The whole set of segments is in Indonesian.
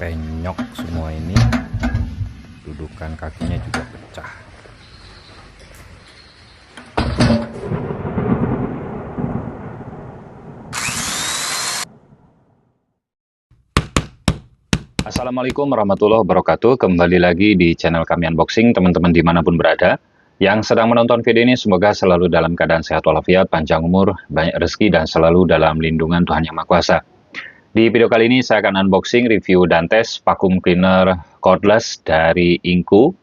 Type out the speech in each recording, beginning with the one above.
penyok semua ini, dudukan kakinya juga pecah. Assalamualaikum warahmatullahi wabarakatuh. Kembali lagi di channel kami unboxing, teman-teman dimanapun berada yang sedang menonton video ini, semoga selalu dalam keadaan sehat walafiat, panjang umur, banyak rezeki, dan selalu dalam lindungan Tuhan Yang Maha Kuasa. Di video kali ini saya akan unboxing, review, dan tes vacuum cleaner cordless dari Inku.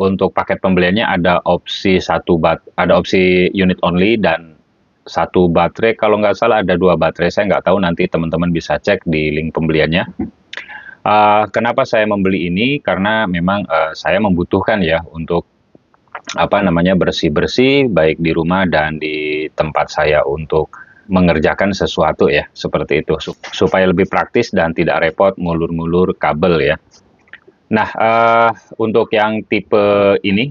Untuk paket pembeliannya ada opsi ada opsi unit only dan satu baterai. Kalau nggak salah ada 2 baterai, saya nggak tahu, nanti teman-teman bisa cek di link pembeliannya. Kenapa saya membeli ini? Karena memang saya membutuhkan ya untuk bersih-bersih baik di rumah dan di tempat saya untuk mengerjakan sesuatu ya, seperti itu, supaya lebih praktis dan tidak repot ngulur-ngulur kabel ya. Nah, untuk yang tipe ini,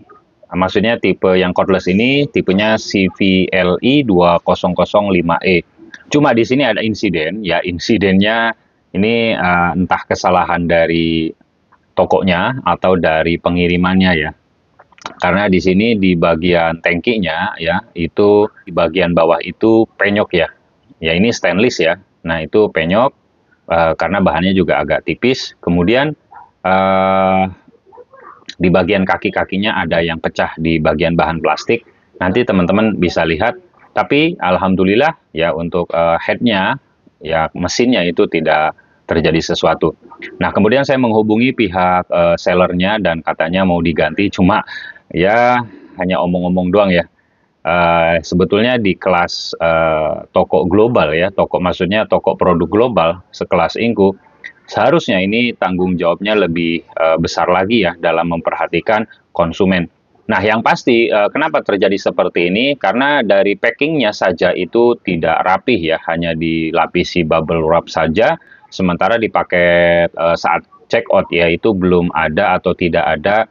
maksudnya tipe yang cordless ini, tipenya CVLI 2005E. Cuma di sini ada insiden, ya insidennya ini entah kesalahan dari tokonya atau dari pengirimannya ya. Karena di sini di bagian tangkinya ya, itu di bagian bawah itu penyok ya. Ya ini stainless ya. Nah itu penyok karena bahannya juga agak tipis. Kemudian di bagian kaki-kakinya ada yang pecah di bagian bahan plastik. Nanti teman-teman bisa lihat. Tapi alhamdulillah ya untuk headnya ya, mesinnya itu tidak terjadi sesuatu. Nah kemudian saya menghubungi pihak sellernya dan katanya mau diganti, cuma ya hanya omong-omong doang ya. Sebetulnya di kelas toko global ya, maksudnya toko produk global sekelas Inku, seharusnya ini tanggung jawabnya lebih besar lagi ya dalam memperhatikan konsumen. Nah yang pasti kenapa terjadi seperti ini, karena dari packingnya saja itu tidak rapih ya, hanya dilapisi bubble wrap saja, sementara di paket saat check out ya itu belum ada atau tidak ada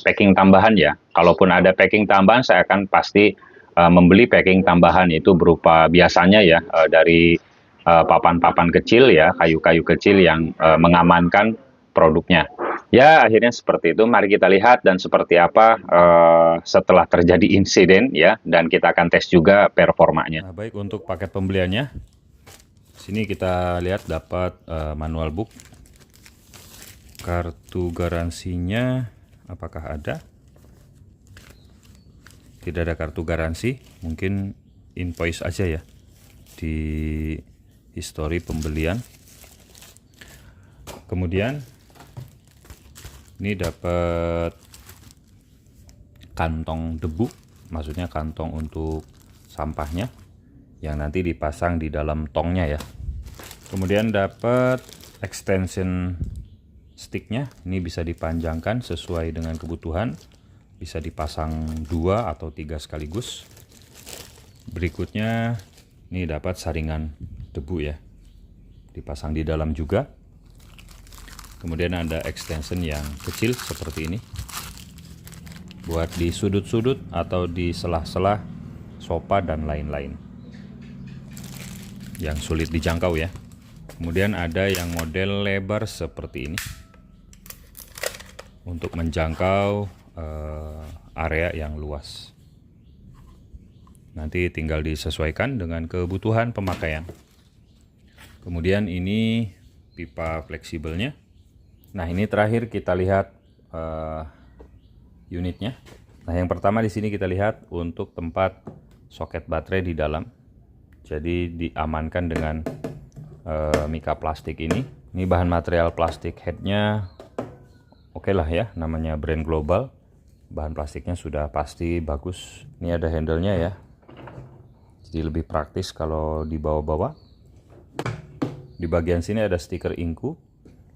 packing tambahan ya. Kalaupun ada packing tambahan, saya akan pasti membeli packing tambahan, itu berupa biasanya ya dari papan-papan kecil ya, kayu-kayu kecil yang mengamankan produknya. Ya akhirnya seperti itu. Mari kita lihat dan seperti apa setelah terjadi insiden ya, dan kita akan tes juga performanya. Nah, baik, untuk paket pembeliannya, sini kita lihat dapat manual book. Kartu garansinya apakah ada? Tidak ada kartu garansi, mungkin invoice aja ya di histori pembelian. Kemudian ini dapat kantong debu, maksudnya kantong untuk sampahnya yang nanti dipasang di dalam tongnya ya. Kemudian dapat extension sticknya, ini bisa dipanjangkan sesuai dengan kebutuhan, bisa dipasang 2 atau 3 sekaligus. Berikutnya ini dapat saringan debu ya, dipasang di dalam juga. Kemudian ada extension yang kecil seperti ini, buat di sudut-sudut atau di selah-selah sofa dan lain-lain yang sulit dijangkau ya. Kemudian ada yang model lebar seperti ini untuk menjangkau area yang luas. Nanti tinggal disesuaikan dengan kebutuhan pemakaian. Kemudian ini pipa fleksibelnya. Nah ini terakhir kita lihat unitnya. Nah yang pertama di sini kita lihat untuk tempat soket baterai di dalam. Jadi diamankan dengan mika plastik ini. Ini bahan material plastik, headnya oke lah ya, namanya brand global, bahan plastiknya sudah pasti bagus. Ini ada handle-nya ya, jadi lebih praktis kalau dibawa-bawa. Di bagian sini ada stiker Inku.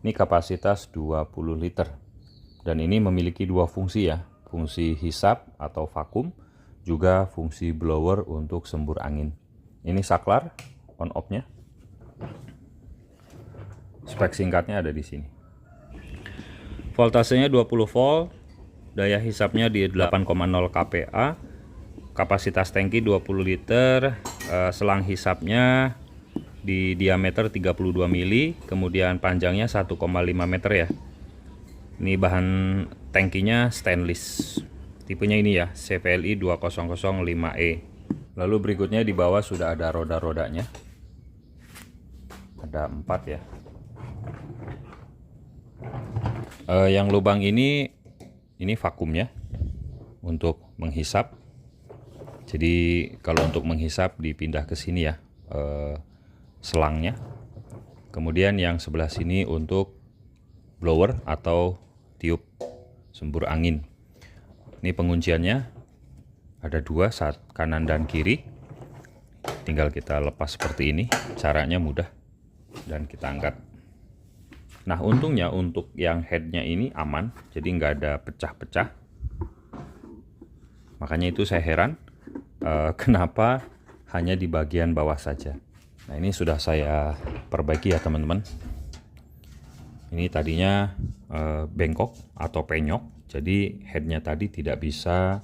Ini kapasitas 20 liter dan ini memiliki 2 fungsi ya, fungsi hisap atau vakum, juga fungsi blower untuk sembur angin. Ini saklar on off-nya. Spek singkatnya ada di sini. Voltasenya 20 volt, daya hisapnya di 8,0 kPa, kapasitas tangki 20 liter, selang hisapnya di diameter 32 mili, kemudian panjangnya 1,5 meter ya. Ini bahan tangkinya stainless. Tipenya ini ya, CVLI 2005E. Lalu berikutnya di bawah sudah ada roda-rodanya. Ada 4 ya. Yang lubang ini vakumnya untuk menghisap. Jadi kalau untuk menghisap dipindah ke sini ya, selangnya. Kemudian yang sebelah sini untuk blower atau tiup sembur angin. Ini pengunciannya ada 2, saat kanan dan kiri. Tinggal kita lepas seperti ini, caranya mudah dan kita angkat. Nah, untungnya untuk yang headnya ini aman, jadi nggak ada pecah-pecah. Makanya itu saya heran kenapa hanya di bagian bawah saja. Nah, ini sudah saya perbaiki ya teman-teman. Ini tadinya bengkok atau penyok, jadi headnya tadi tidak bisa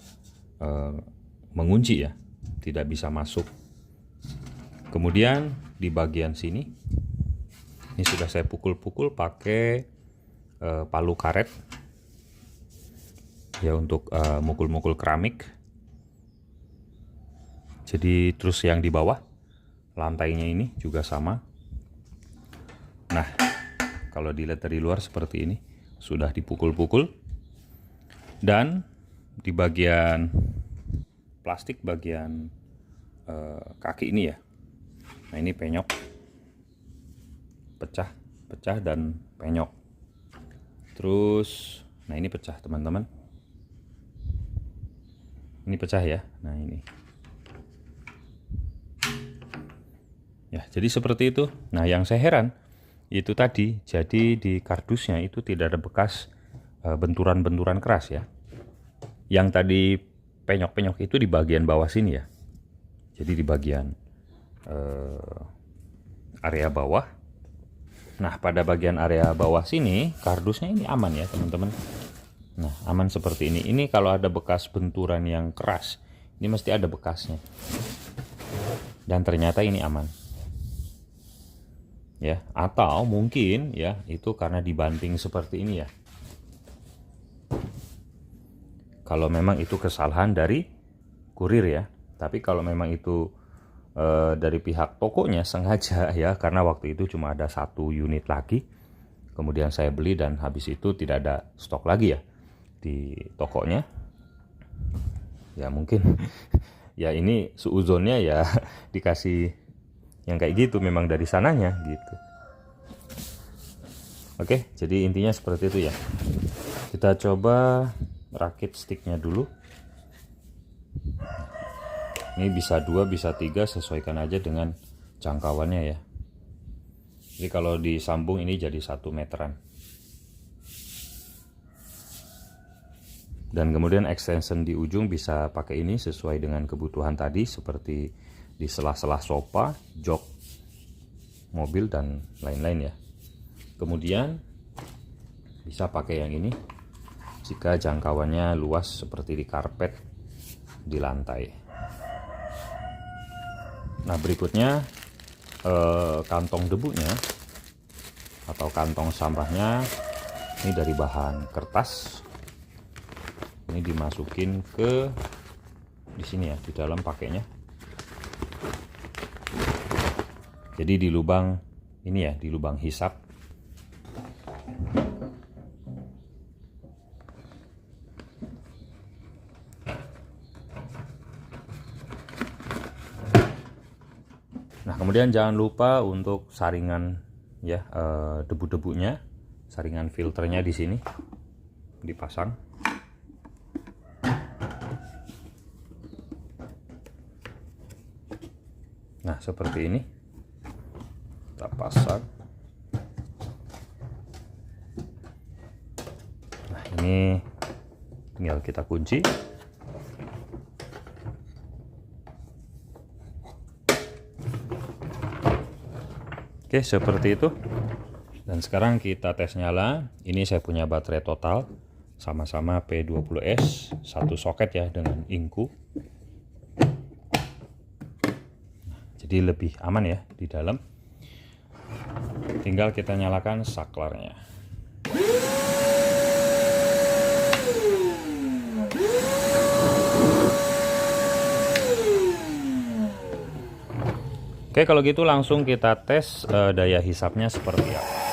mengunci ya, tidak bisa masuk. Kemudian di bagian sini, ini sudah saya pukul-pukul pakai palu karet ya untuk mukul-mukul keramik. Jadi terus yang di bawah lantainya ini juga sama. Nah, kalau dilihat dari luar seperti ini, sudah dipukul-pukul. Dan di bagian plastik, bagian kaki ini ya, nah ini penyok, pecah dan penyok. Terus, nah ini pecah teman-teman. Ini pecah ya, nah ini. Ya, jadi seperti itu. Nah, yang saya heran itu tadi, jadi di kardusnya itu tidak ada bekas benturan-benturan keras ya. Yang tadi penyok-penyok itu di bagian bawah sini ya. Jadi di bagian area bawah. Nah, pada bagian area bawah sini kardusnya ini aman ya teman-teman. Nah, aman seperti ini. Ini kalau ada bekas benturan yang keras, ini mesti ada bekasnya. Dan ternyata ini aman. Ya, atau mungkin ya itu karena dibanting seperti ini ya. Kalau memang itu kesalahan dari kurir ya. Tapi kalau memang itu dari pihak tokonya sengaja ya, karena waktu itu cuma ada 1 unit lagi. Kemudian saya beli dan habis itu tidak ada stok lagi ya di tokonya. Ya mungkin ya ini suuzonnya ya dikasih yang kayak gitu memang dari sananya gitu. Oke, jadi intinya seperti itu ya. Kita coba rakit sticknya dulu. Ini bisa 2, bisa 3, sesuaikan aja dengan jangkauannya ya. Jadi kalau disambung ini jadi 1 meteran. Dan kemudian extension di ujung bisa pakai ini sesuai dengan kebutuhan tadi, seperti di sela-sela sofa, jok mobil dan lain-lain ya. Kemudian bisa pakai yang ini jika jangkauannya luas seperti di karpet, di lantai. Nah, berikutnya kantong debunya atau kantong sampahnya ini dari bahan kertas. Ini dimasukin ke di sini ya, di dalam pakainya. Jadi di lubang ini ya, di lubang hisap. Nah, kemudian jangan lupa untuk saringan ya, debu-debunya, saringan filternya di sini dipasang. Nah, seperti ini. Kita pasang. Nah, ini tinggal kita kunci. Oke, seperti itu. Dan sekarang kita tes nyala. Ini saya punya baterai total sama-sama P20S, 1 soket ya dengan inku. Jadi lebih aman ya di dalam. Tinggal kita nyalakan saklarnya. Oke, kalau gitu langsung kita tes daya hisapnya seperti apa.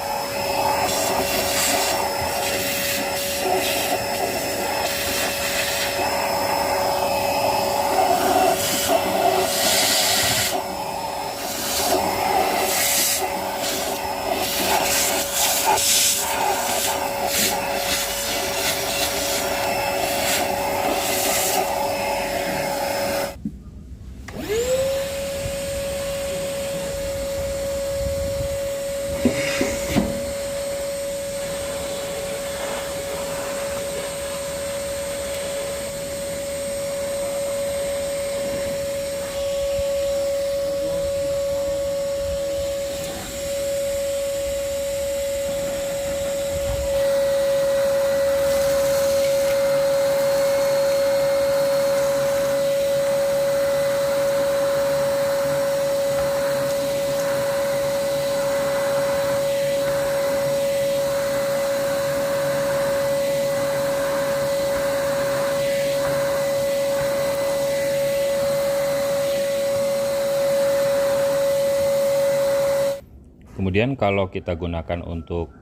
Kemudian kalau kita gunakan untuk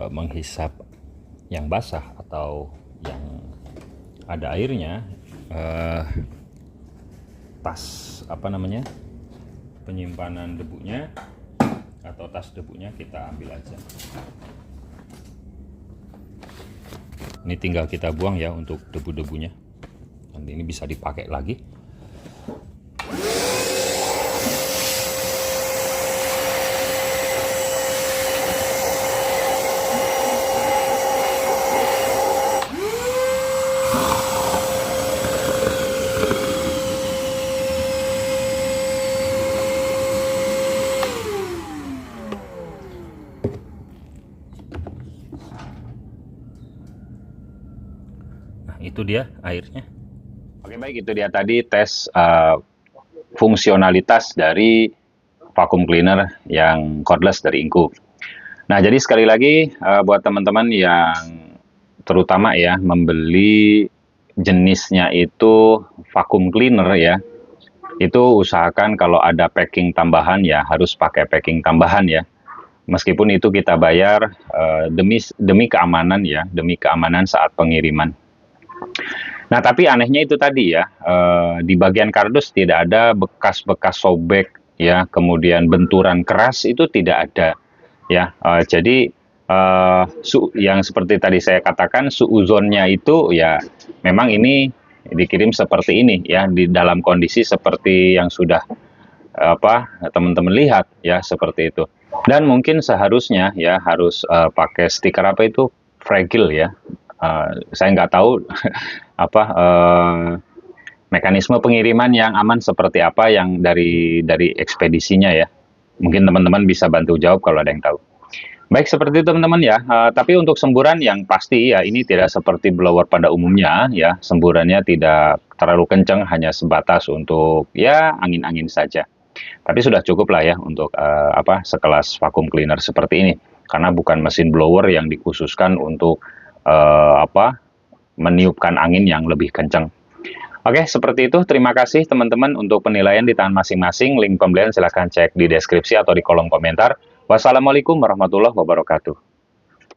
menghisap yang basah atau yang ada airnya, tas penyimpanan debunya atau tas debunya kita ambil aja. Ini tinggal kita buang ya untuk debu-debunya. Nanti ini bisa dipakai lagi. Itu dia airnya. Oke, baik, itu dia tadi tes fungsionalitas dari vacuum cleaner yang cordless dari Inku. Nah, jadi sekali lagi buat teman-teman yang terutama ya membeli jenisnya itu vacuum cleaner ya, itu usahakan kalau ada packing tambahan ya harus pakai packing tambahan ya. Meskipun itu kita bayar demi keamanan ya, demi keamanan saat pengiriman. Nah, tapi anehnya itu tadi ya, di bagian kardus tidak ada bekas-bekas sobek ya, kemudian benturan keras itu tidak ada ya. Jadi yang seperti tadi saya katakan suuzonnya itu ya memang ini dikirim seperti ini ya, di dalam kondisi seperti yang sudah teman-teman lihat ya, seperti itu. Dan mungkin seharusnya ya harus pakai stiker fragile ya. Saya nggak tahu mekanisme pengiriman yang aman seperti apa yang dari ekspedisinya ya. Mungkin teman-teman bisa bantu jawab kalau ada yang tahu. Baik, seperti itu teman-teman ya. Tapi untuk semburan yang pasti ya ini tidak seperti blower pada umumnya ya. Semburannya tidak terlalu kencang, hanya sebatas untuk ya angin-angin saja. Tapi sudah cukup lah ya untuk sekelas vacuum cleaner seperti ini. Karena bukan mesin blower yang dikhususkan untuk meniupkan angin yang lebih kencang. Oke, seperti itu. Terima kasih teman-teman untuk penilaian di tangan masing-masing. Link pembelian silahkan cek di deskripsi atau di kolom komentar. Wassalamualaikum warahmatullahi wabarakatuh.